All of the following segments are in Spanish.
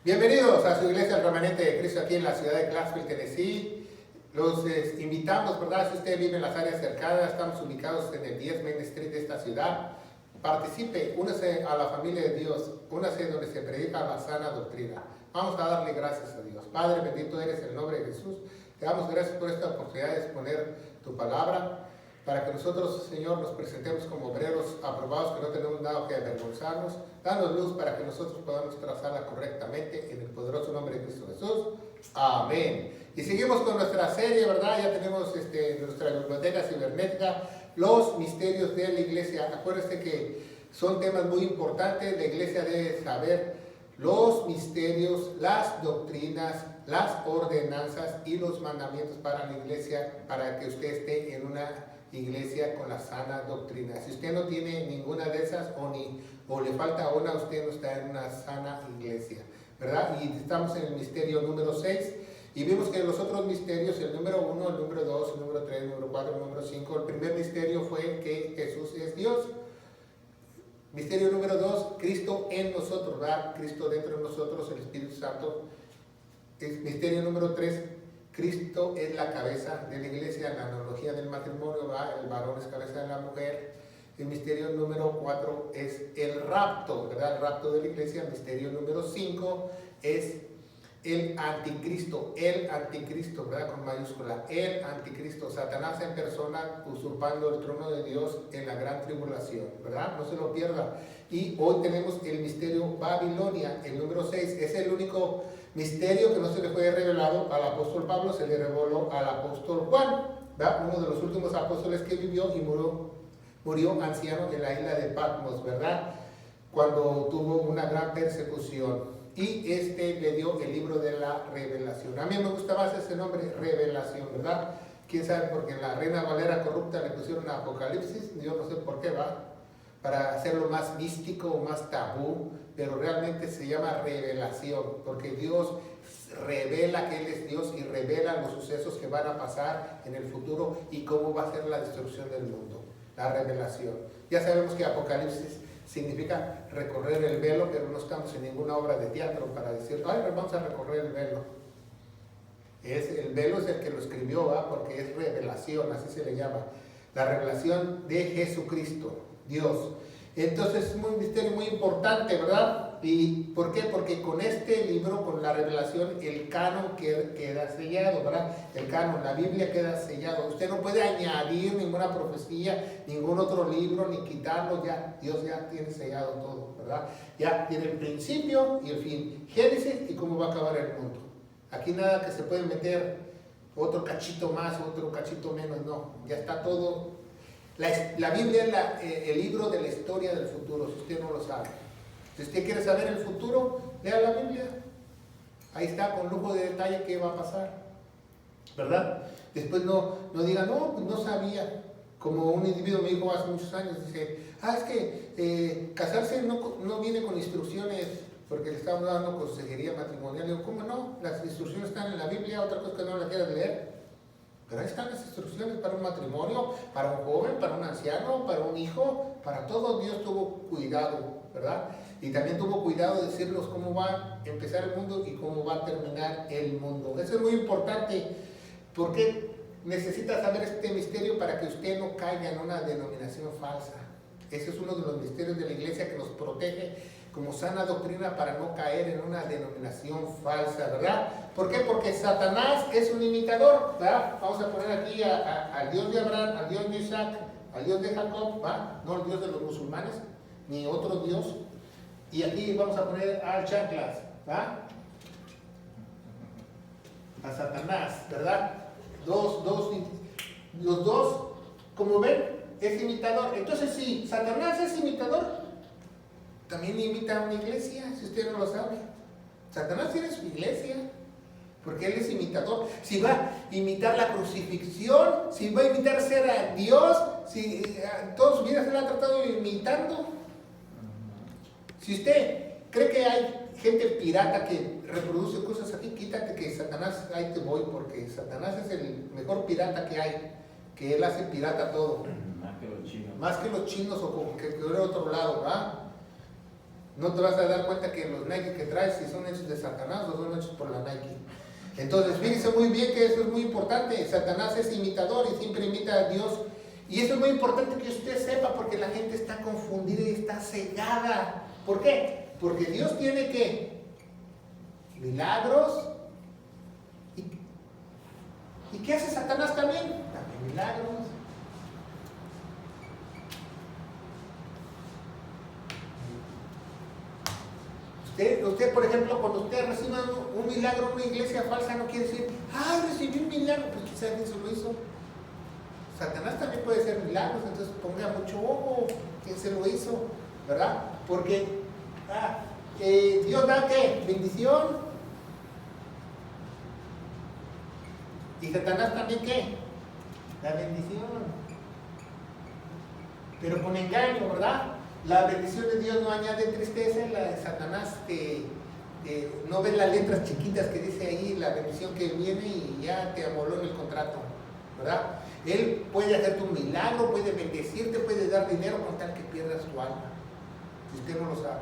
Bienvenidos a su iglesia El Remanente de Cristo aquí en la ciudad de Clarksville, Tennessee. Los invitamos, ¿verdad? Si usted vive en las áreas cercanas, estamos ubicados en el 10 Main Street de esta ciudad. Participe, únase a la familia de Dios, únase donde se predica la sana doctrina. Vamos a darle gracias a Dios. Padre, bendito eres en el nombre de Jesús. Te damos gracias por esta oportunidad de exponer tu palabra, para que nosotros, Señor, nos presentemos como obreros aprobados, que no tenemos nada que avergonzarnos. Danos luz para que nosotros podamos trazarla correctamente en el poderoso nombre de Cristo Jesús. Amén. Y seguimos con nuestra serie, ¿verdad? Ya tenemos nuestra biblioteca cibernética, los misterios de la iglesia. Acuérdense que son temas muy importantes. La iglesia debe saber los misterios, las doctrinas, las ordenanzas y los mandamientos para la iglesia, para que usted esté en una iglesia con la sana doctrina. Si usted no tiene ninguna de esas o le falta una, usted no está en una sana iglesia, ¿verdad? Y estamos en el misterio número 6 y vimos que los otros misterios, el número 1, el número 2, el número 3, el número 4, el número 5, el primer misterio fue que Jesús es Dios. Misterio número 2, Cristo en nosotros, ¿verdad? Cristo dentro de nosotros, el Espíritu Santo. Misterio número 3, Cristo es la cabeza de la iglesia, la analogía del matrimonio, ¿verdad? El varón es cabeza de la mujer. El misterio número 4 es el rapto, ¿verdad? El rapto de la iglesia. El misterio número 5 es el anticristo, ¿verdad? Con mayúscula, el anticristo, Satanás en persona usurpando el trono de Dios en la gran tribulación, ¿verdad? No se lo pierda. Y hoy tenemos el misterio Babilonia, el número 6, es el único misterio que no se le fue revelado al apóstol Pablo, se le reveló al apóstol Juan, ¿verdad? Uno de los últimos apóstoles que vivió y murió anciano en la isla de Patmos, ¿verdad? Cuando tuvo una gran persecución. Y le dio el libro de la revelación. A mí me gusta más ese nombre, revelación, ¿verdad? Quién sabe, porque en la Reina Valera corrupta le pusieron Apocalipsis, yo no sé por qué va, para hacerlo más místico, más tabú, pero realmente se llama revelación, porque Dios revela que Él es Dios y revela los sucesos que van a pasar en el futuro y cómo va a ser la destrucción del mundo, la revelación. Ya sabemos que Apocalipsis significa recorrer el velo, pero no estamos en ninguna obra de teatro para decir, ay, vamos a recorrer el velo. El velo es el que lo escribió, ¿verdad? Porque es revelación, así se le llama. La revelación de Jesucristo, Dios. Entonces es un misterio muy importante, ¿verdad? ¿Y por qué? Porque con este libro, con la revelación, el canon queda sellado, ¿verdad? El canon, la Biblia queda sellado. Usted no puede añadir ninguna profecía, ningún otro libro, ni quitarlo, ya. Dios ya tiene sellado todo, ¿verdad? Ya tiene el principio y el fin. Génesis y cómo va a acabar el mundo. Aquí nada que se puede meter otro cachito más, otro cachito menos, no. Ya está todo. La Biblia es el libro de la historia del futuro, si usted no lo sabe. Si usted quiere saber el futuro, lea la Biblia. Ahí está con lujo de detalle qué va a pasar, ¿verdad? Después no diga, no, pues no sabía. Como un individuo me dijo hace muchos años, dice, es que casarse no viene con instrucciones, porque le estamos dando consejería matrimonial. Digo, ¿cómo no? Las instrucciones están en la Biblia, otra cosa que no la quieras leer. Pero ahí están las instrucciones para un matrimonio, para un joven, para un anciano, para un hijo, para todo. Dios tuvo cuidado, ¿verdad? Y también tuvo cuidado de decirnos cómo va a empezar el mundo y cómo va a terminar el mundo. Eso es muy importante, porque necesita saber este misterio para que usted no caiga en una denominación falsa. Ese es uno de los misterios de la iglesia que nos protege como sana doctrina para no caer en una denominación falsa, ¿verdad? ¿Por qué? Porque Satanás es un imitador, ¿verdad? Vamos a poner aquí al Dios de Abraham, al Dios de Isaac, al Dios de Jacob, ¿verdad? No al Dios de los musulmanes, ni otro Dios. Y aquí vamos a poner al chanclas, ¿verdad? A Satanás, ¿verdad? Los dos, como ven, es imitador. Entonces, si Satanás es imitador, también imita a una iglesia, si usted no lo sabe. Satanás tiene su iglesia, porque él es imitador. Si va a imitar la crucifixión, si va a imitar ser a Dios, si toda su vida se la ha tratado imitando. Si usted cree que hay gente pirata que reproduce cosas aquí, quítate que Satanás, ahí te voy, porque Satanás es el mejor pirata que hay, que él hace pirata todo. Más que los chinos. Más que los chinos o como que de otro lado, ¿verdad? no te vas a dar cuenta que los Nike que traes, si son hechos de Satanás o son hechos por la Nike. Entonces, fíjense muy bien que eso es muy importante. Satanás es imitador y siempre imita a Dios. Y eso es muy importante que usted sepa, porque la gente está confundida y está cegada. ¿Por qué? Porque Dios tiene que milagros. ¿Y qué hace Satanás también? También milagros. Usted, por ejemplo, cuando usted recibe un milagro en una iglesia falsa, no quiere decir, ¡ay, recibí un milagro! Pues quizás quién se lo hizo. Satanás también puede hacer milagros, entonces ponga mucho ojo quién se lo hizo, ¿verdad? Porque Dios da ¿qué? Bendición. Y Satanás también ¿qué? Da bendición. Pero con engaño, ¿verdad? La bendición de Dios no añade tristeza, la de Satanás no ves las letras chiquitas que dice ahí, la bendición que viene y ya te amoló en el contrato, ¿verdad? Él puede hacerte un milagro, puede bendecirte, puede dar dinero con tal que pierdas tu alma, si usted no lo sabe.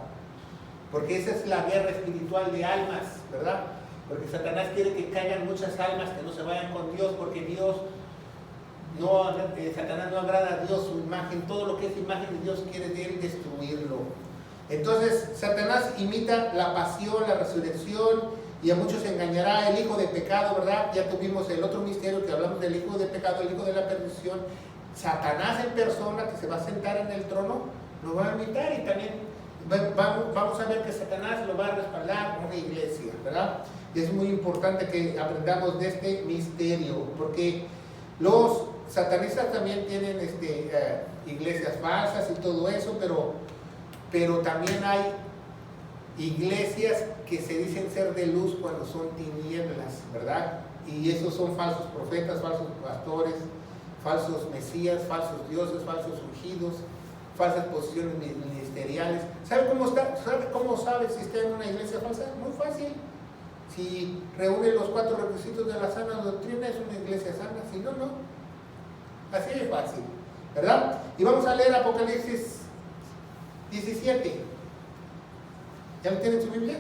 Porque esa es la guerra espiritual de almas, ¿verdad? Porque Satanás quiere que caigan muchas almas que no se vayan con Dios, porque Satanás no agrada a Dios, su imagen, todo lo que es imagen de Dios quiere de él destruirlo. Entonces, Satanás imita la pasión, la resurrección, y a muchos engañará el hijo de pecado, ¿verdad? Ya tuvimos el otro misterio que hablamos del hijo de pecado, el hijo de la perdición. Satanás en persona, que se va a sentar en el trono, lo va a imitar, y también vamos a ver que Satanás lo va a respaldar con una iglesia, ¿verdad? Y es muy importante que aprendamos de este misterio, porque los satanistas también tienen iglesias falsas y todo eso, pero también hay iglesias que se dicen ser de luz cuando son tinieblas, ¿verdad? Y esos son falsos profetas, falsos pastores, falsos mesías, falsos dioses, falsos ungidos, falsas posiciones ministeriales. ¿Sabe cómo sabe si está en una iglesia falsa? Muy fácil. Si reúne los 4 requisitos de la sana doctrina, es una iglesia sana. Si no, no. Así de fácil, ¿verdad? Y vamos a leer Apocalipsis 17. ¿Ya lo tienen en su Biblia?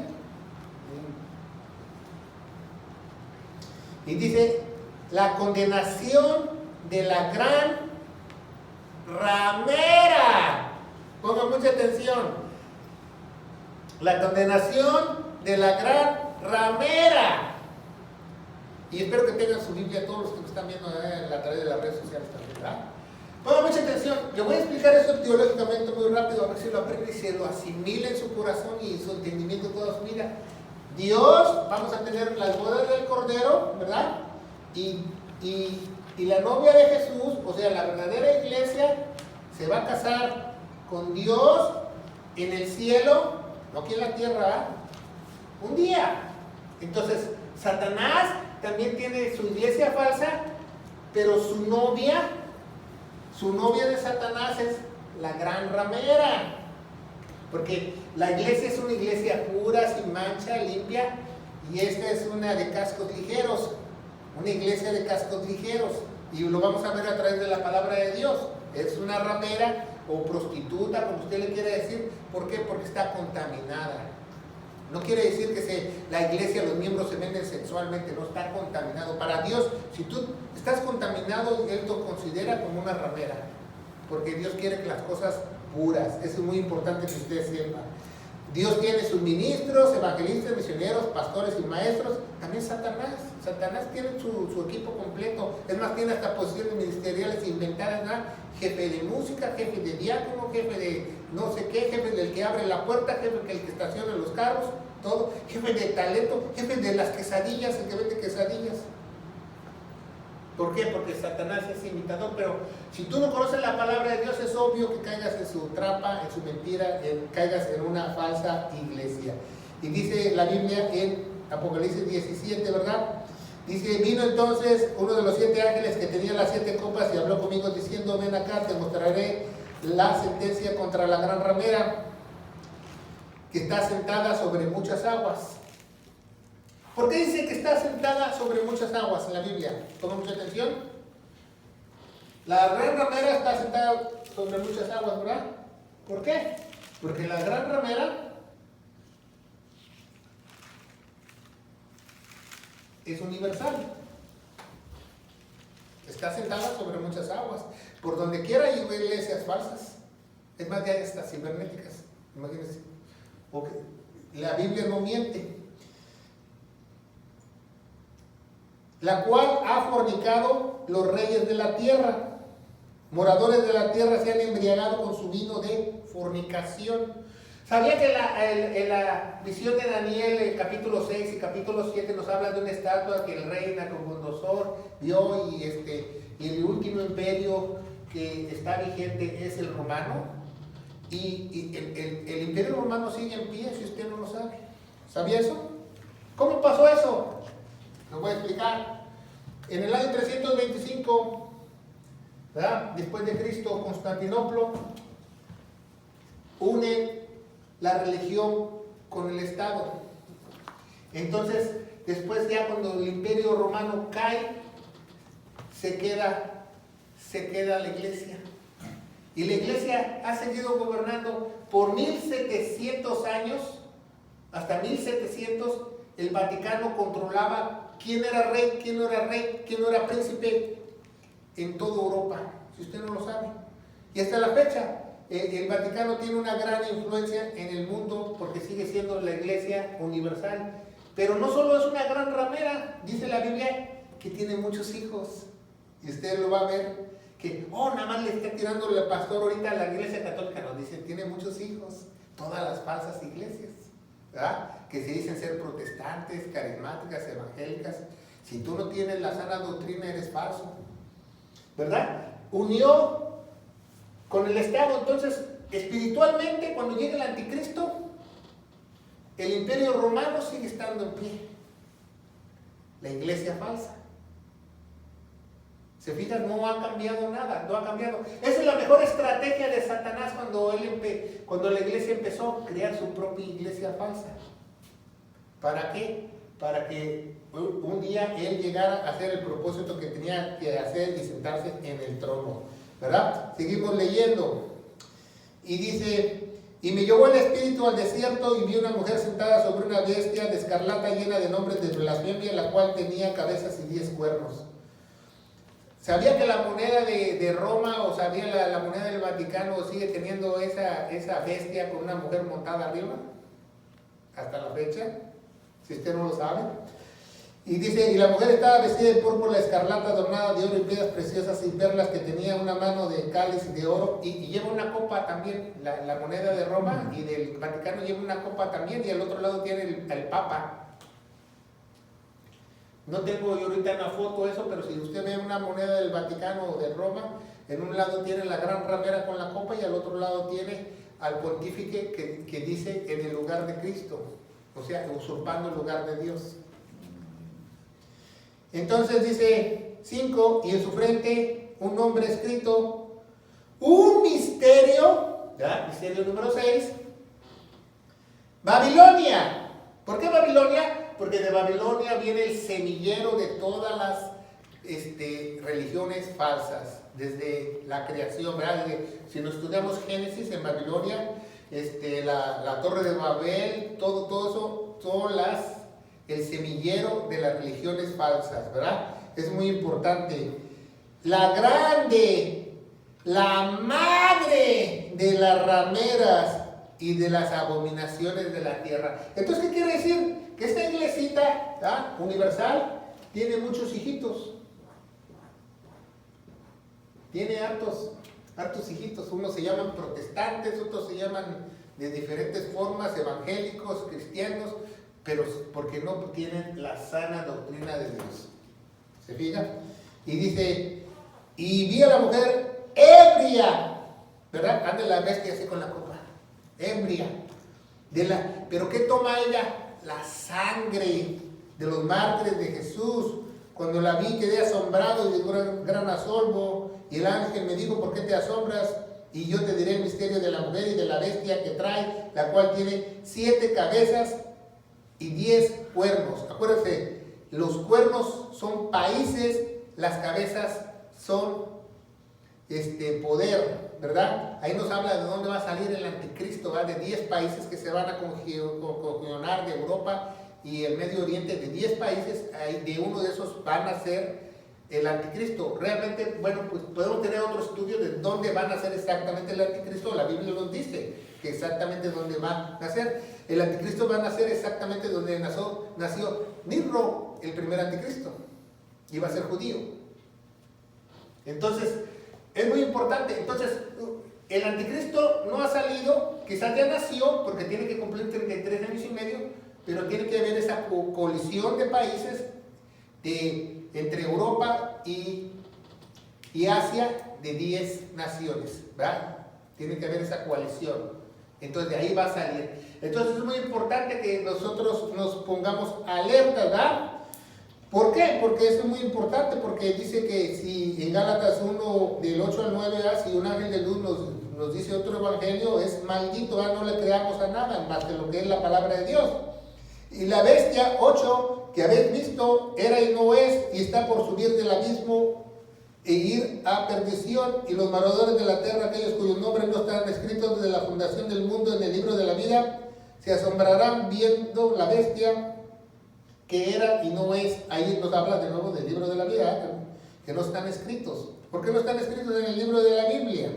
Y dice, la condenación de la gran ramera. Pongan mucha atención. La condenación de la gran ramera. Y espero que tengan su Biblia todos los que nos están viendo a través de las redes sociales también, ¿verdad? Pongan mucha atención. Le voy a explicar eso teológicamente muy rápido, a ver si lo aprende y se lo asimila en su corazón y su entendimiento toda su vida. Dios, vamos a tener las bodas del Cordero, ¿verdad? Y la novia de Jesús, o sea, la verdadera iglesia, se va a casar con Dios en el cielo, no aquí en la tierra, un día. Entonces, Satanás también tiene su iglesia falsa, pero su novia de Satanás es la gran ramera. Porque la iglesia es una iglesia pura, sin mancha, limpia, y esta es una de cascos ligeros, una iglesia de cascos ligeros, y lo vamos a ver a través de la palabra de Dios. Es una ramera o prostituta, como usted le quiere decir. ¿Por qué? Porque está contaminada. No quiere decir que la iglesia, los miembros se venden sexualmente, no, está contaminado. Para Dios, si tú estás contaminado, Él te considera como una ramera, porque Dios quiere que las cosas puras. Eso es muy importante que usted sepa. Dios tiene sus ministros, evangelistas, misioneros, pastores y maestros. También Satanás tiene su equipo completo. Es más, tiene hasta posiciones ministeriales inventadas, ¿verdad? Jefe de música, jefe de diácono, jefe de no sé qué, jefe del que abre la puerta, jefe del que estaciona los carros, todo, jefe de talento, jefe de las quesadillas, el que vende quesadillas. ¿Por qué? Porque Satanás es imitador, pero si tú no conoces la palabra de Dios, es obvio que caigas en su trampa, en su mentira, caigas en una falsa iglesia. Y dice la Biblia en Apocalipsis 17, ¿verdad? Dice, vino entonces uno de los 7 ángeles que tenía las 7 copas y habló conmigo diciendo, ven acá, te mostraré la sentencia contra la gran ramera que está sentada sobre muchas aguas. ¿Por qué dice que está sentada sobre muchas aguas en la Biblia? Toma mucha atención. La gran ramera está sentada sobre muchas aguas, ¿verdad? ¿Por qué? Porque la gran ramera es universal. Está sentada sobre muchas aguas. Por donde quiera hay iglesias falsas. Es más, ya hay hasta cibernéticas. Imagínense. Porque la Biblia no miente. La cual ha fornicado los reyes de la tierra. Moradores de la tierra se han embriagado con su vino de fornicación. ¿Sabía que en la visión de Daniel, capítulo 6 y capítulo 7, nos habla de una estatua que el rey Nabucodonosor vio y el último imperio que está vigente es el romano? Y el imperio romano sigue en pie, si usted no lo sabe. ¿Sabía eso? ¿Cómo pasó eso? Lo voy a explicar. En el año 325, ¿verdad?, después de Cristo, Constantinopla une la religión con el Estado. Entonces, después ya cuando el imperio romano cae, se queda la iglesia. Y la iglesia ha seguido gobernando por 1700 años. Hasta 1700 el Vaticano controlaba quién era rey, quién no era rey, quién no era príncipe en toda Europa, si usted no lo sabe. Y hasta la fecha, el Vaticano tiene una gran influencia en el mundo porque sigue siendo la iglesia universal. Pero no solo es una gran ramera, dice la Biblia que tiene muchos hijos. Y usted lo va a ver, que, nada más le está tirando el pastor ahorita a la iglesia católica. Nos dice, tiene muchos hijos, todas las falsas iglesias, ¿verdad?, que se dicen ser protestantes, carismáticas, evangélicas. Si tú no tienes la sana doctrina, eres falso, ¿verdad? Unió con el Estado. Entonces, espiritualmente, cuando llega el anticristo, el imperio romano sigue estando en pie. La iglesia falsa. ¿Se fijan? No ha cambiado nada, no ha cambiado. Esa es la mejor estrategia de Satanás cuando la iglesia empezó a crear su propia iglesia falsa. ¿Para qué? Para que un día él llegara a hacer el propósito que tenía que hacer y sentarse en el trono, ¿verdad? Seguimos leyendo. Y dice, y me llevó el espíritu al desierto y vi una mujer sentada sobre una bestia de escarlata llena de nombres de blasfemia, la cual tenía cabezas y 10 cuernos. ¿Sabía que la moneda de Roma, o sabía la moneda del Vaticano sigue teniendo esa bestia con una mujer montada arriba? Hasta la fecha, si usted no lo sabe. Y dice, y la mujer estaba vestida de púrpura escarlata, adornada de oro y piedras preciosas y perlas, que tenía una mano de cáliz de oro, y lleva una copa también. La moneda de Roma y del Vaticano lleva una copa también, y al otro lado tiene el Papa. No tengo yo ahorita una foto de eso, pero si usted ve una moneda del Vaticano o de Roma, en un lado tiene la gran ramera con la copa y al otro lado tiene al pontífice que dice en el lugar de Cristo, o sea, usurpando el lugar de Dios. Entonces dice 5, y en su frente un nombre escrito, un misterio, ¿ya? Misterio número 6, Babilonia. ¿Por qué Babilonia? Porque de Babilonia viene el semillero de todas las religiones falsas, desde la creación, ¿verdad? Si nos estudiamos Génesis, en Babilonia, la Torre de Babel, todo eso son el semillero de las religiones falsas, ¿verdad? Es muy importante. La grande, la madre de las rameras y de las abominaciones de la tierra. Entonces, ¿qué quiere decir? Que esta iglesita, ¿verdad?, universal, tiene muchos hijitos. Tiene hartos hijitos. Unos se llaman protestantes, otros se llaman de diferentes formas, evangélicos, cristianos, pero porque no tienen la sana doctrina de Dios. ¿Se fija? Y dice, y vi a la mujer ebria, ¿verdad? Anda la bestia así con la copa, ebria. ¿Pero qué toma ella? La sangre de los mártires de Jesús. Cuando la vi quedé asombrado y de gran asombro, y el ángel me dijo, ¿por qué te asombras? Y yo te diré el misterio de la mujer y de la bestia que trae, la cual tiene 7 cabezas y 10 cuernos. Acuérdense, los cuernos son países, las cabezas son poder, ¿verdad? Ahí nos habla de dónde va a salir el anticristo, ¿verdad? De 10 países que se van a conjuncionar de Europa y el Medio Oriente, de 10 países, de uno de esos van a ser el anticristo. Realmente, bueno, pues podemos tener otro estudio de dónde van a ser exactamente el anticristo. La Biblia nos dice que exactamente dónde va a nacer. El anticristo va a nacer exactamente donde nació Nimrod, el primer anticristo. Iba a ser judío. Entonces, es muy importante. Entonces, el anticristo no ha salido, quizás ya nació, porque tiene que cumplir 33 años y medio, pero tiene que haber esa colisión de países entre Europa y Asia de 10 naciones, ¿verdad? Tiene que haber esa coalición. Entonces de ahí va a salir. Entonces es muy importante que nosotros nos pongamos alerta, ¿verdad? ¿Por qué? Porque eso es muy importante, porque dice que si en Gálatas 1, del 8 al 9, si un ángel de luz nos dice otro evangelio, es maldito, no le creamos a nada más que lo que es la palabra de Dios. Y la bestia 8 que habéis visto era y no es, y está por subir del abismo e ir a perdición, y los moradores de la tierra, aquellos cuyos nombres no están escritos desde la fundación del mundo en el libro de la vida, se asombrarán viendo la bestia que era y no es. Ahí nos habla de nuevo del libro de la vida, que no están escritos. ¿Por qué no están escritos en el libro de la Biblia?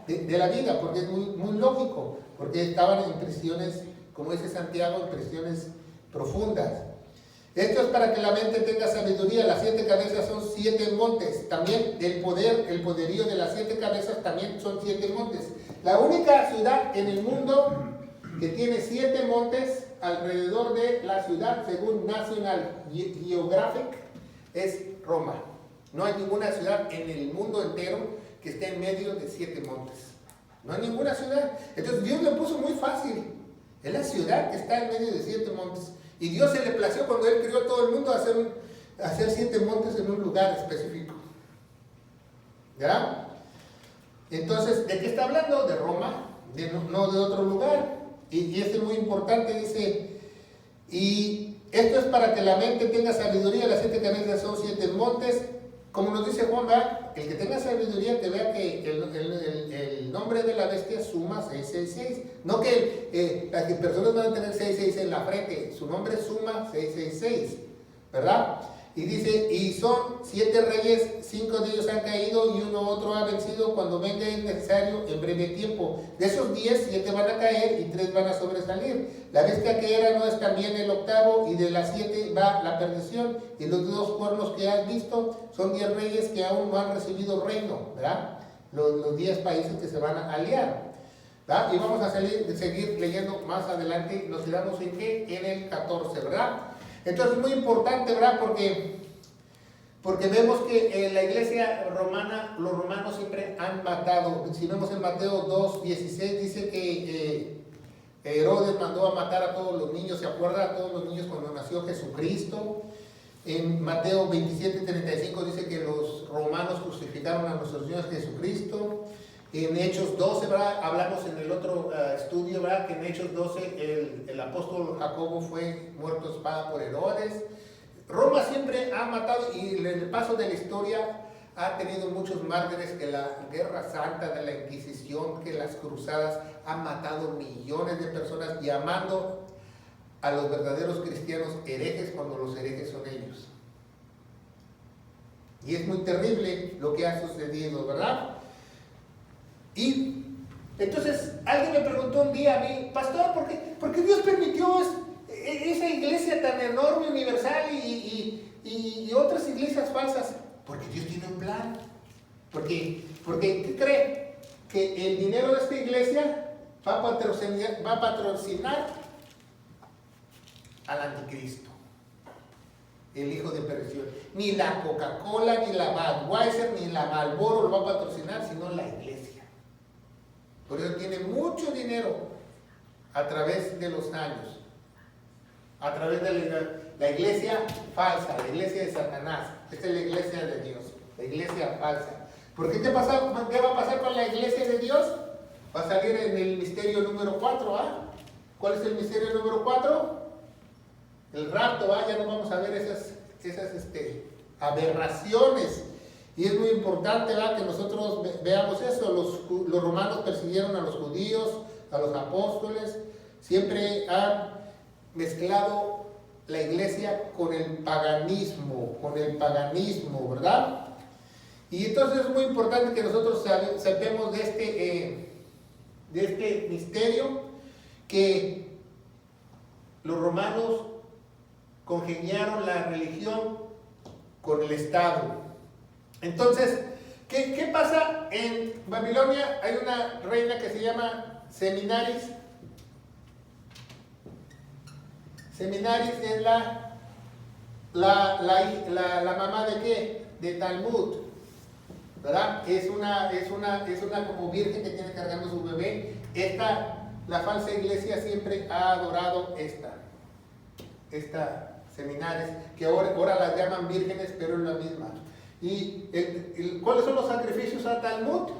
De la vida, porque es muy lógico, porque estaban en prisiones, como dice Santiago, en prisiones profundas. Esto es para que la mente tenga sabiduría. Las 7 cabezas son 7 montes. También el poderío de las 7 cabezas también son 7 montes. La única ciudad en el mundo que tiene 7 montes alrededor de la ciudad, según National Geographic, es Roma. No hay ninguna ciudad en el mundo entero que esté en medio de 7 montes. No hay ninguna ciudad. Entonces Dios lo puso muy fácil. Es la ciudad que está en medio de 7 montes. Y Dios se le plació cuando Él creó todo el mundo hacer 7 montes en un lugar específico. ¿Ya? Entonces, ¿de qué está hablando? De Roma, no de otro lugar. Y eso es muy importante, dice. Y esto es para que la mente tenga sabiduría. Las 7 cabezas son 7 montes. Como nos dice Juan, ¿verdad? El que tenga sabiduría te vea que el nombre de la bestia suma 666. No que las personas van a tener 666 en la frente. Su nombre suma 666, ¿verdad? Y dice, y son 7 reyes, 5 de ellos han caído y uno otro ha vencido cuando venga es necesario en breve tiempo. De esos 10, 7 van a caer y 3 van a sobresalir. La bestia que era no es también el octavo, y de las 7 va la perdición. Y los 2 cuernos que has visto son 10 reyes que aún no han recibido reino, ¿verdad? Los 10 países que se van a aliar, ¿verdad? Y vamos a seguir leyendo más adelante. Nos quedamos en qué? En el 14, ¿verdad? Entonces es muy importante, ¿verdad? Porque vemos que la iglesia romana, los romanos siempre han matado. Si vemos en Mateo 2:16, dice que Herodes mandó a matar a todos los niños. ¿Se acuerda? A todos los niños cuando nació Jesucristo. En Mateo 27:35 dice que los romanos crucificaron a nuestro Señor Jesucristo. En Hechos 12, ¿verdad? Hablamos en el otro estudio, ¿verdad? Que en Hechos 12 el apóstol Jacobo fue muerto a espada por Herodes. Roma siempre ha matado, y en el paso de la historia ha tenido muchos mártires, que la guerra santa de la Inquisición, que las cruzadas han matado millones de personas, llamando a los verdaderos cristianos herejes cuando los herejes son ellos. Y es muy terrible lo que ha sucedido, ¿verdad? Y entonces alguien me preguntó un día a mí, pastor, ¿por qué Dios permitió esa iglesia tan enorme, universal y otras iglesias falsas? Porque Dios tiene un plan. Porque ¿qué cree? Que el dinero de esta iglesia va a patrocinar al anticristo, el hijo de perdición. Ni la Coca-Cola, ni la Budweiser, ni la Marlboro lo va a patrocinar, sino la iglesia. Por eso tiene mucho dinero a través de los años, a través de la iglesia falsa, la iglesia de Satanás. Esta es la iglesia de Dios, la iglesia falsa. ¿Por qué? ¿Qué va a pasar con la iglesia de Dios? Va a salir en el misterio número 4, ¿ah? ¿Cuál es el misterio número 4? El rapto, ya no vamos a ver esas aberraciones. Y es muy importante, ¿verdad?, que nosotros veamos eso. Los romanos persiguieron a los judíos, a los apóstoles. Siempre han mezclado la iglesia con el paganismo, ¿verdad? Y entonces es muy importante que nosotros sepamos de este misterio, que los romanos congeniaron la religión con el Estado. Entonces, ¿qué pasa? En Babilonia hay una reina que se llama Seminaris. Seminaris es la mamá de ¿qué? De Talmud, ¿verdad? Es una como virgen que tiene cargando su bebé. La falsa iglesia siempre ha adorado esta Seminaris, que ahora las llaman vírgenes, pero es la misma. ¿Y cuáles son los sacrificios a Talmud?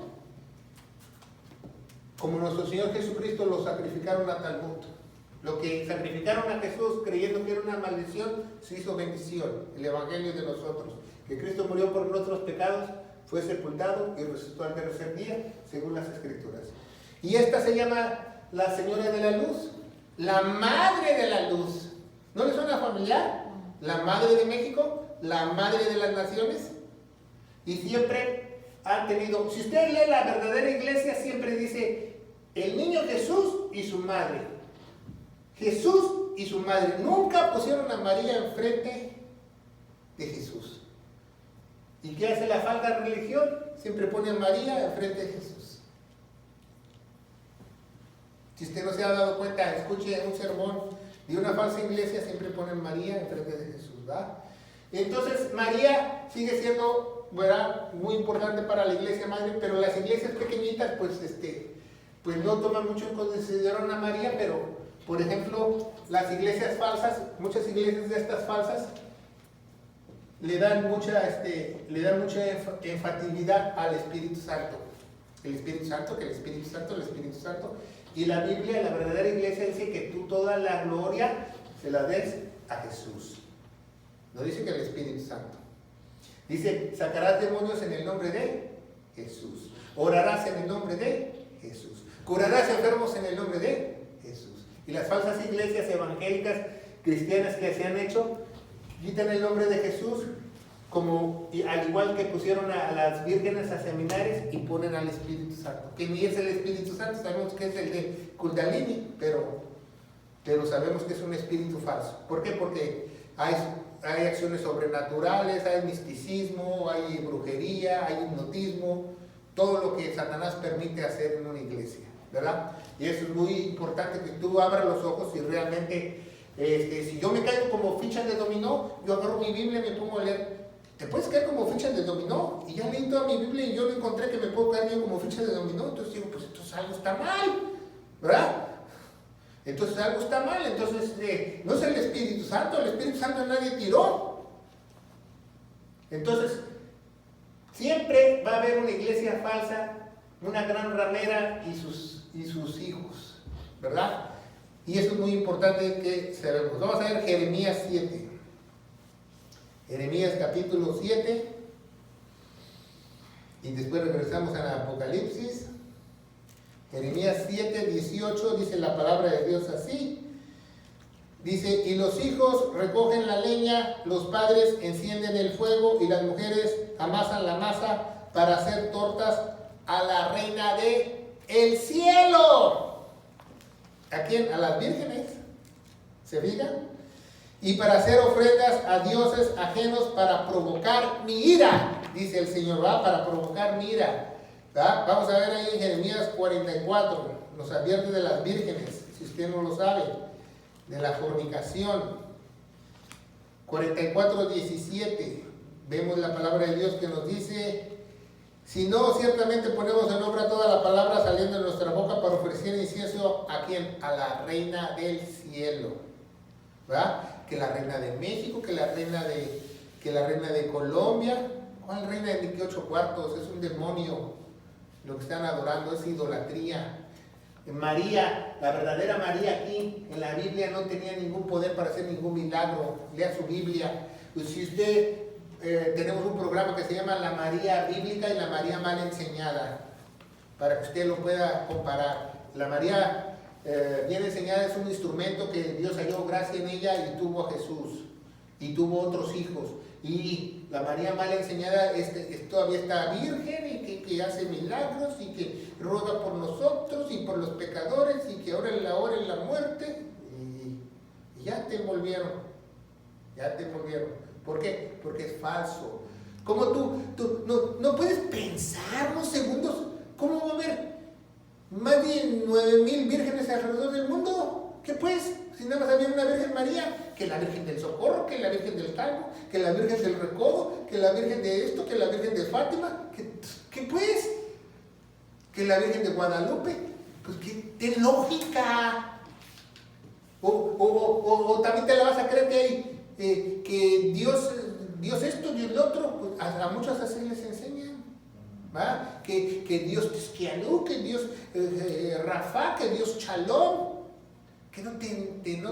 Como nuestro Señor Jesucristo lo sacrificaron a Talmud. Lo que sacrificaron a Jesús creyendo que era una maldición, se hizo bendición. El Evangelio de nosotros. Que Cristo murió por nuestros pecados, fue sepultado y resucitó al tercer día, según las Escrituras. Y esta se llama la Señora de la Luz, la Madre de la Luz. ¿No le suena familiar? La Madre de México, la Madre de las Naciones. Y siempre han tenido, si usted lee la verdadera iglesia, siempre dice el niño Jesús y su madre. Jesús y su madre. Nunca pusieron a María enfrente de Jesús. ¿Y qué hace la falsa religión? Siempre pone a María enfrente de Jesús. Si usted no se ha dado cuenta, escuche un sermón de una falsa iglesia, siempre ponen a María enfrente de Jesús, ¿verdad? Entonces María sigue siendo, ¿verdad?, muy importante para la iglesia madre, pero las iglesias pequeñitas pues no toman mucho en consideración a María. Pero por ejemplo, las iglesias falsas, muchas iglesias de estas falsas le dan mucha enfatividad al Espíritu Santo. El Espíritu Santo, que el Espíritu Santo, el Espíritu Santo. Y la Biblia, la verdadera iglesia, dice que tú toda la gloria se la des a Jesús. No dice que el Espíritu Santo. Dice, sacarás demonios en el nombre de Jesús. Orarás en el nombre de Jesús. Curarás enfermos en el nombre de Jesús. Y las falsas iglesias evangélicas cristianas que se han hecho, quitan el nombre de Jesús, al igual que pusieron a las vírgenes a seminares, y ponen al Espíritu Santo, que ni es el Espíritu Santo. Sabemos que es el de Kundalini, pero sabemos que es un espíritu falso. ¿Por qué? Porque hay acciones sobrenaturales, hay misticismo, hay brujería, hay hipnotismo, todo lo que Satanás permite hacer en una iglesia, ¿verdad? Y eso es muy importante, que tú abras los ojos y realmente, si yo me caigo como fichas de dominó, yo agarro mi Biblia y me pongo a leer. ¿Te puedes caer como fichas de dominó? Y ya leí toda mi Biblia y yo no encontré que me puedo caer yo como fichas de dominó. Entonces digo, pues entonces algo está mal, ¿verdad? Entonces algo está mal. Entonces no es el Espíritu Santo nadie tiró. Entonces siempre va a haber una iglesia falsa, una gran ramera y sus hijos, ¿verdad? Y eso es muy importante que sepamos. Vamos a ver Jeremías 7. Jeremías capítulo 7. Y después regresamos a Apocalipsis. Jeremías 7, 18 dice la palabra de Dios así. Dice, y los hijos recogen la leña, los padres encienden el fuego y las mujeres amasan la masa para hacer tortas a la reina del cielo. ¿A quién? A las vírgenes. ¿Se fijan? Y para hacer ofrendas a dioses ajenos para provocar mi ira, dice el Señor, ¿va? Para provocar mi ira. ¿Va? Vamos a ver ahí en Jeremías 44, nos advierte de las vírgenes, si usted no lo sabe, de la fornicación. 44, 17, vemos la palabra de Dios que nos dice, si no, ciertamente ponemos en obra toda la palabra saliendo de nuestra boca para ofrecer incienso ¿a quién? A la reina del cielo. ¿Verdad? Que la reina de México, que la reina de Colombia. ¿Cuál reina de ni que 8 cuartos? Es un demonio. Lo que están adorando es idolatría. María, la verdadera María aquí en la Biblia no tenía ningún poder para hacer ningún milagro. Lea su Biblia. Pues si usted, tenemos un programa que se llama La María Bíblica y la María Mal Enseñada, para que usted lo pueda comparar. La María bien enseñada, es un instrumento que Dios halló gracia en ella y tuvo a Jesús y tuvo otros hijos. Y la María mal enseñada todavía está virgen y que hace milagros y que ruega por nosotros y por los pecadores y que ahora en la hora de la muerte y ya te envolvieron. ¿Por qué? Porque es falso. Como tú no puedes pensar unos segundos, ¿cómo va a haber más de 9,000 vírgenes alrededor del mundo? ¿Qué pues? Si nada más había una Virgen María, que la Virgen del Socorro, que la Virgen del Calvo, que la Virgen del Recodo, que la Virgen de esto, que la Virgen de Fátima, ¿qué pues? Que la Virgen de Guadalupe, pues que ten lógica. O también te la vas a creer que Dios esto, Dios lo otro, pues a muchos así les enseñan. ¿Va? Que Dios Tisquianú, que Dios Rafa, que Dios Chalón. Que no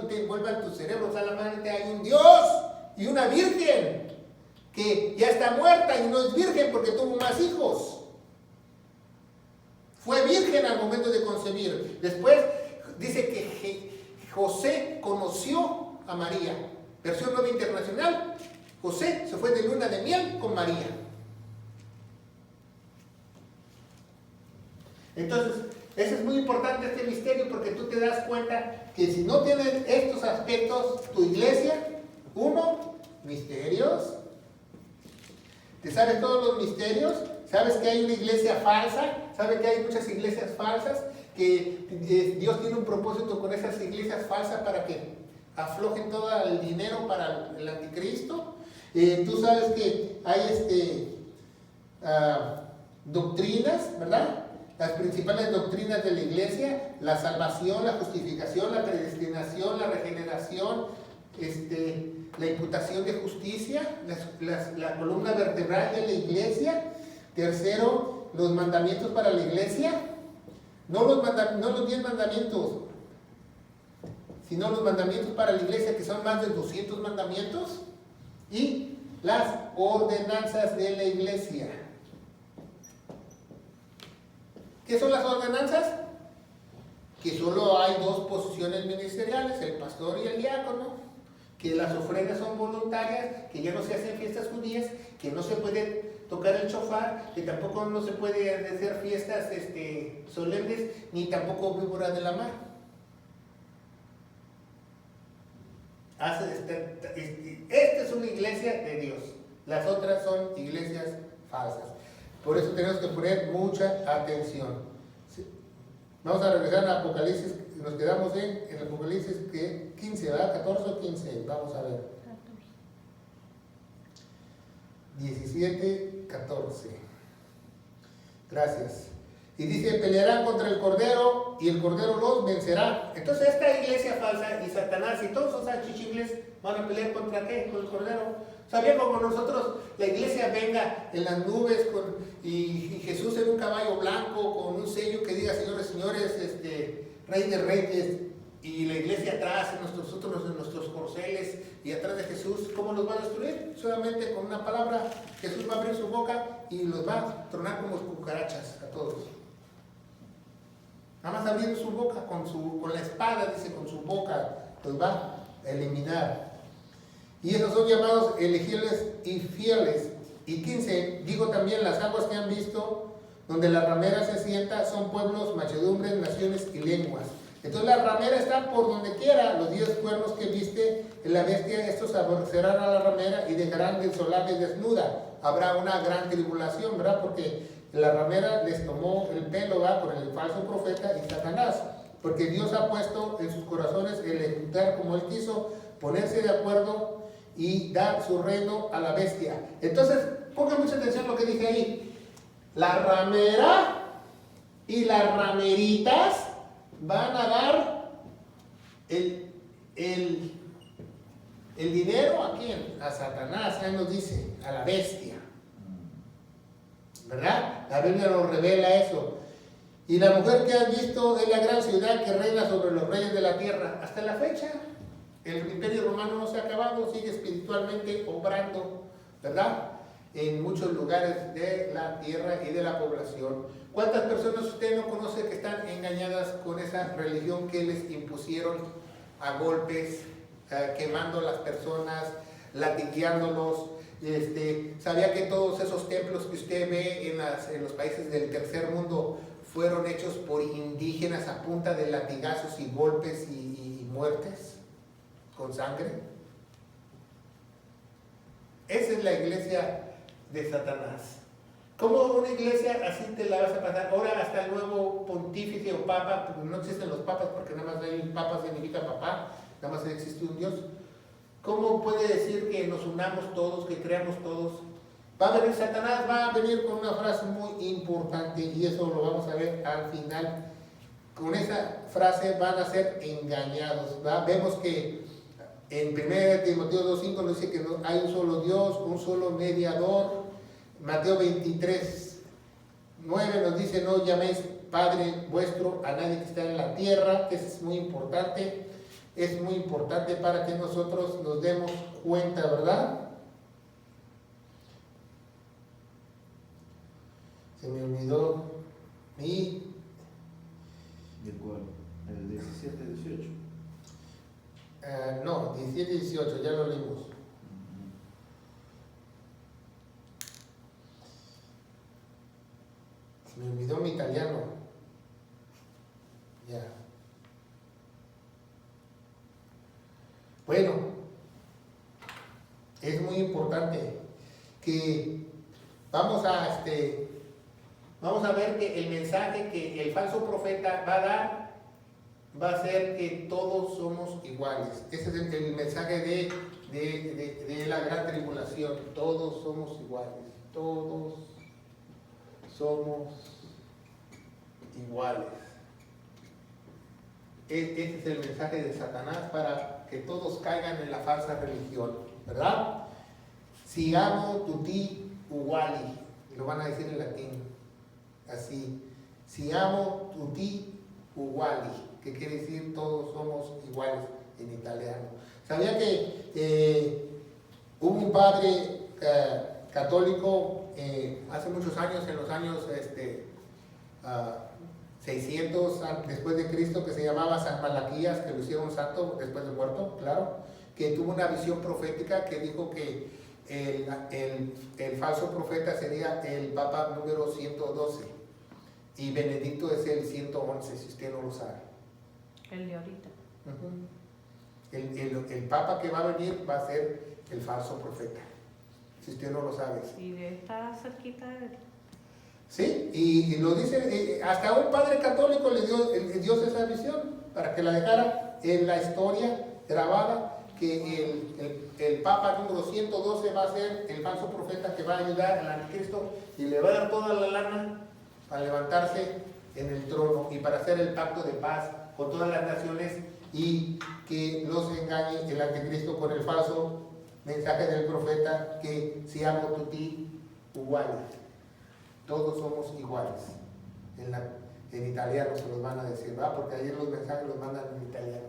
te envuelvan tu cerebro. Solamente hay un Dios y una virgen que ya está muerta y no es virgen porque tuvo más hijos. Fue virgen al momento de concebir. Después dice que José conoció a María. Versión Nueva Internacional. José se fue de luna de miel con María. Entonces, eso es muy importante, este misterio, porque tú te das cuenta que si no tienes estos aspectos, tu iglesia, uno, misterios. ¿Te sabes todos los misterios? ¿Sabes que hay una iglesia falsa? ¿Sabes que hay muchas iglesias falsas? Que Dios tiene un propósito con esas iglesias falsas para que aflojen todo el dinero para el anticristo. Tú sabes que hay doctrinas, ¿verdad? Las principales doctrinas de la iglesia: la salvación, la justificación, la predestinación, la regeneración, la imputación de justicia, la columna vertebral de la iglesia. Tercero, los mandamientos para la iglesia. No los 10 mandamientos, sino los mandamientos para la iglesia, que son más de 200 mandamientos. Y las ordenanzas de la iglesia. ¿Qué son las ordenanzas? Que solo hay 2 posiciones ministeriales, el pastor y el diácono, que las ofrendas son voluntarias, que ya no se hacen fiestas judías, que no se puede tocar el shofar, que tampoco no se puede hacer fiestas solemnes, ni tampoco víbora de la mar. Esta es una iglesia de Dios, las otras son iglesias falsas. Por eso tenemos que poner mucha atención. Vamos a regresar a Apocalipsis, nos quedamos en Apocalipsis 15, ¿verdad? 14 o 15, vamos a ver. 17, 14. Gracias. Y dice, pelearán contra el Cordero y el Cordero los vencerá. Entonces esta iglesia falsa y Satanás y todos esos achichingles van a pelear contra ¿qué? Con el Cordero. ¿Sabía como nosotros, la iglesia venga en las nubes y Jesús en un caballo blanco con un sello que diga señores, señores, Rey de Reyes, y la iglesia atrás, nosotros en nuestros corceles y atrás de Jesús? ¿Cómo los va a destruir? Solamente con una palabra. Jesús va a abrir su boca y los va a tronar como cucarachas a todos. Nada más abriendo su boca con la espada, dice, con su boca, los va a eliminar. Y esos son llamados elegibles y fieles. Y 15, digo también, las aguas que han visto, donde la ramera se sienta, son pueblos, machedumbres, naciones y lenguas. Entonces la ramera está por donde quiera. Los 10 cuernos que viste en la bestia, estos aborrecerán a la ramera y dejarán desolada y desnuda. Habrá una gran tribulación, ¿verdad? Porque la ramera les tomó el pelo, ¿verdad? Con el falso profeta y Satanás. Porque Dios ha puesto en sus corazones el ejecutar como Él quiso, ponerse de acuerdo y dar su reino a la bestia. Entonces, pongan mucha atención a lo que dije ahí. La ramera y las rameritas van a dar el dinero ¿a quién? A Satanás, ahí nos dice, a la bestia. ¿Verdad? La Biblia nos revela eso. Y la mujer que has visto es la gran ciudad que reina sobre los reyes de la tierra. Hasta la fecha, el imperio romano no se ha acabado, sigue espiritualmente obrando, ¿verdad? en muchos lugares de la tierra y de la población. ¿Cuántas personas usted no conoce que están engañadas con esa religión que les impusieron a golpes, quemando a las personas, latigueándolos? ¿Sabía que todos esos templos que usted ve en los países del tercer mundo fueron hechos por indígenas a punta de latigazos y golpes y muertes con sangre? Esa es la iglesia de Satanás. ¿Cómo una iglesia así te la vas a pasar? Ahora hasta el nuevo pontífice o papa, no existen los papas porque nada más hay papas significa papá, nada más existe un Dios. ¿Cómo puede decir que nos unamos todos, que creamos todos? Va a venir Satanás, va a venir con una frase muy importante y eso lo vamos a ver al final. Con esa frase van a ser engañados, ¿verdad? Vemos que en 1 Timoteo 2:5 nos dice que hay un solo Dios, un solo mediador. Mateo 23:9 nos dice: no llaméis Padre vuestro a nadie que está en la tierra. Eso es muy importante. Es muy importante para que nosotros nos demos cuenta, ¿verdad? Se me olvidó mi... ¿De cuál? ¿El 17-18? No, 17-18, ya lo leímos. Se me olvidó mi italiano. Ya. Bueno, es muy importante que vamos a ver que el mensaje que el falso profeta va a dar va a ser que todos somos iguales. Ese es el mensaje de la gran tribulación. Todos somos iguales. Todos somos iguales. Ese es el mensaje de Satanás para que todos caigan en la falsa religión, ¿verdad? Siamo tutti uguali, lo van a decir en latín, así. Siamo tutti uguali, que quiere decir todos somos iguales en italiano. ¿Sabía que hubo un padre católico hace muchos años, en los años 600 después de Cristo, que se llamaba San Malaquías, que lo hicieron santo después de muerto, claro, que tuvo una visión profética que dijo que el falso profeta sería el Papa número 112 y Benedicto es el 111, si usted no lo sabe. El de ahorita. El Papa que va a venir va a ser el falso profeta, si usted no lo sabe. Sí, está cerquita de él. Sí, y lo dice, hasta un padre católico le dio Dios esa visión, para que la dejara en la historia grabada, que el Papa número 112 va a ser el falso profeta que va a ayudar al anticristo y le va a dar toda la lana para levantarse en el trono y para hacer el pacto de paz con todas las naciones y que los engañe el anticristo con el falso mensaje del profeta que siamo tutti uguali. Todos somos iguales. En italiano se los van a decir, ¿verdad? Porque ayer los mensajes los mandan en italiano.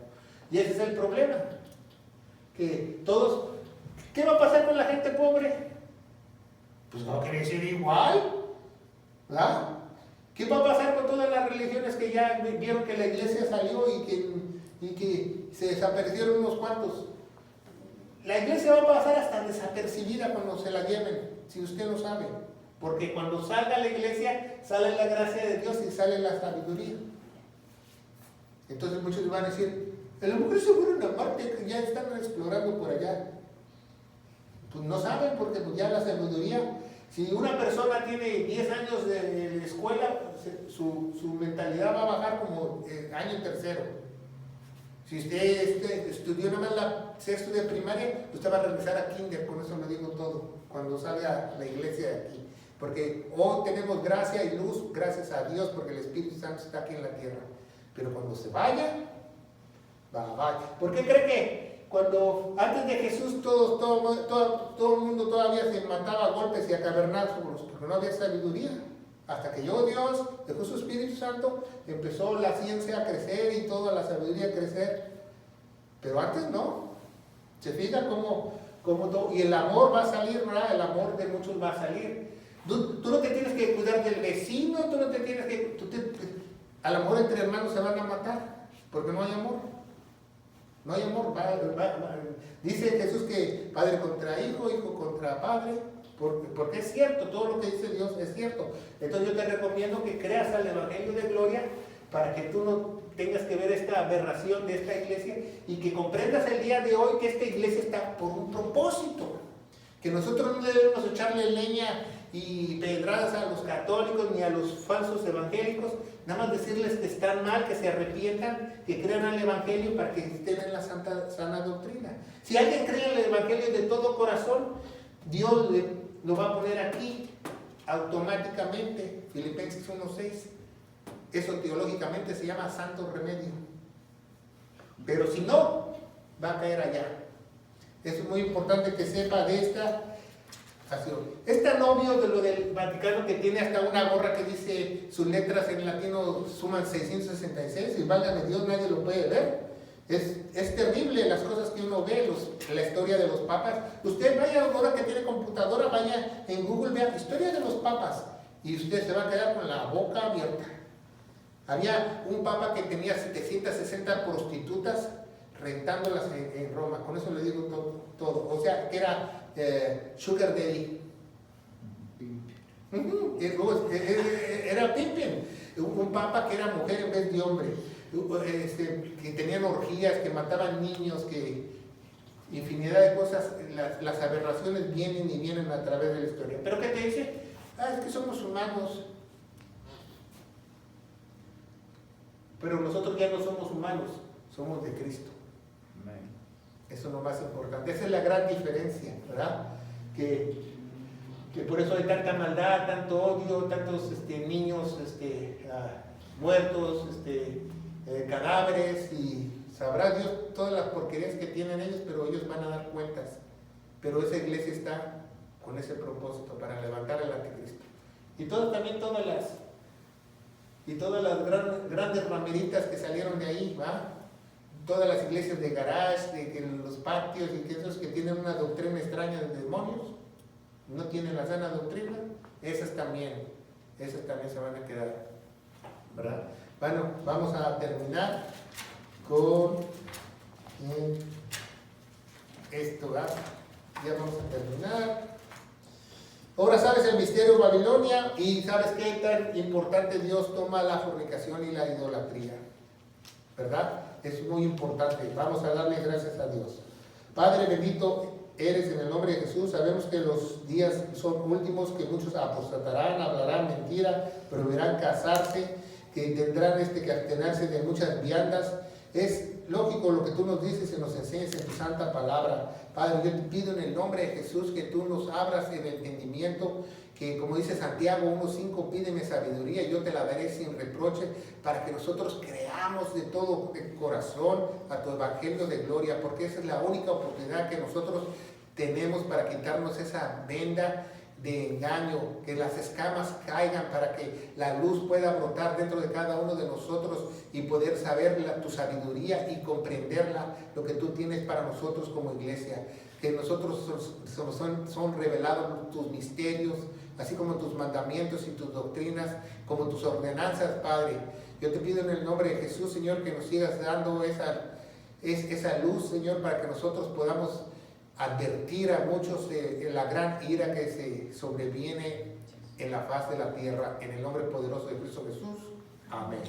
Y ese es el problema. Que todos... ¿Qué va a pasar con la gente pobre? Pues no quiere ser igual, ¿verdad? ¿Qué va a pasar con todas las religiones que ya vieron que la iglesia salió y que se desaparecieron unos cuantos? La iglesia va a pasar hasta desapercibida cuando se la lleven, si usted no sabe. Porque cuando salga la iglesia, sale la gracia de Dios y sale la sabiduría. Entonces muchos van a decir, a lo mejor se fueron a Marte, que ya están explorando por allá. Pues no saben, porque pues ya la sabiduría, si una persona tiene 10 años de escuela, su mentalidad va a bajar como año tercero. Si usted estudió nada más la sexto de primaria, usted va a regresar a kinder, con eso lo digo todo, cuando salga la iglesia de aquí. Porque hoy tenemos gracia y luz, gracias a Dios, porque el Espíritu Santo está aquí en la tierra. Pero cuando se vaya, va. ¿Por qué cree que cuando antes de Jesús todo el mundo todavía se mataba a golpes y a cavernazos? Porque no había sabiduría. Hasta que llegó Dios, dejó su Espíritu Santo, empezó la ciencia a crecer y toda la sabiduría a crecer. Pero antes no. Se fija cómo y el amor va a salir, ¿verdad? El amor de muchos va a salir. Tú no te tienes que cuidar del vecino, tú no te tienes que... al amor entre hermanos se van a matar, porque no hay amor. No hay amor. Dice Jesús que padre contra hijo, hijo contra padre, porque es cierto, todo lo que dice Dios es cierto. Entonces yo te recomiendo que creas al Evangelio de Gloria para que tú no tengas que ver esta aberración de esta iglesia y que comprendas el día de hoy que esta iglesia está por un propósito. Que nosotros no debemos echarle leña y pedradas a los católicos ni a los falsos evangélicos, nada más decirles que están mal, que se arrepientan, que crean al Evangelio para que estén en la sana doctrina. Si alguien cree en el Evangelio de todo corazón, Dios lo va a poner aquí automáticamente. Filipenses 1:6. Eso teológicamente se llama santo remedio. Pero si no, va a caer allá. Es muy importante que sepa de esta acción. Es tan obvio de lo del Vaticano que tiene hasta una gorra que dice sus letras en latino suman 666 y válgame Dios, nadie lo puede ver. Es terrible las cosas que uno ve, la historia de los papas. Usted vaya, ahora que tiene computadora, vaya en Google, vea historia de los papas y usted se va a quedar con la boca abierta. Había un papa que tenía 760 prostitutas rentándolas en Roma. Con eso le digo todo. O sea, que era sugar daddy. Era pimping. Un papa que era mujer en vez de hombre. Que tenían orgías, que mataban niños, que infinidad de cosas. Las aberraciones vienen y vienen a través de la historia. ¿Pero qué te dice? Es que somos humanos. Pero nosotros ya no somos humanos, somos de Cristo. Amén. Eso es lo más importante. Esa es la gran diferencia, ¿verdad? Que por eso hay tanta maldad, tanto odio, tantos niños muertos, cadáveres, y sabrá Dios todas las porquerías que tienen ellos, pero ellos van a dar cuentas. Pero esa iglesia está con ese propósito, para levantar al anticristo. Y todas las grandes rameritas que salieron de ahí, ¿va? Todas las iglesias de garage, de los patios, y que esos que tienen una doctrina extraña de demonios, no tienen la sana doctrina, esas también se van a quedar, ¿verdad? Bueno, vamos a terminar con esto, ¿va? Ya vamos a terminar. Ahora sabes el misterio de Babilonia y sabes qué tan importante Dios toma la fornicación y la idolatría, ¿verdad? Es muy importante. Vamos a darle gracias a Dios. Padre bendito eres en el nombre de Jesús. Sabemos que los días son últimos, que muchos apostatarán, hablarán mentira, prohibirán casarse, que tendrán que abstenerse de muchas viandas. Es lógico lo que tú nos dices y nos enseñas en tu santa palabra. Padre, yo te pido en el nombre de Jesús que tú nos abras el entendimiento, que como dice Santiago 1:5, pídeme sabiduría y yo te la daré sin reproche, para que nosotros creamos de todo corazón a tu evangelio de gloria, porque esa es la única oportunidad que nosotros tenemos para quitarnos esa venda de engaño, que las escamas caigan para que la luz pueda brotar dentro de cada uno de nosotros y poder saber tu sabiduría y comprenderla, lo que tú tienes para nosotros como iglesia. Que nosotros son revelados tus misterios, así como tus mandamientos y tus doctrinas, como tus ordenanzas, Padre. Yo te pido en el nombre de Jesús, Señor, que nos sigas dando esa luz, Señor, para que nosotros podamos advertir a muchos de la gran ira que se sobreviene en la faz de la tierra, en el nombre poderoso de Cristo Jesús. Amén.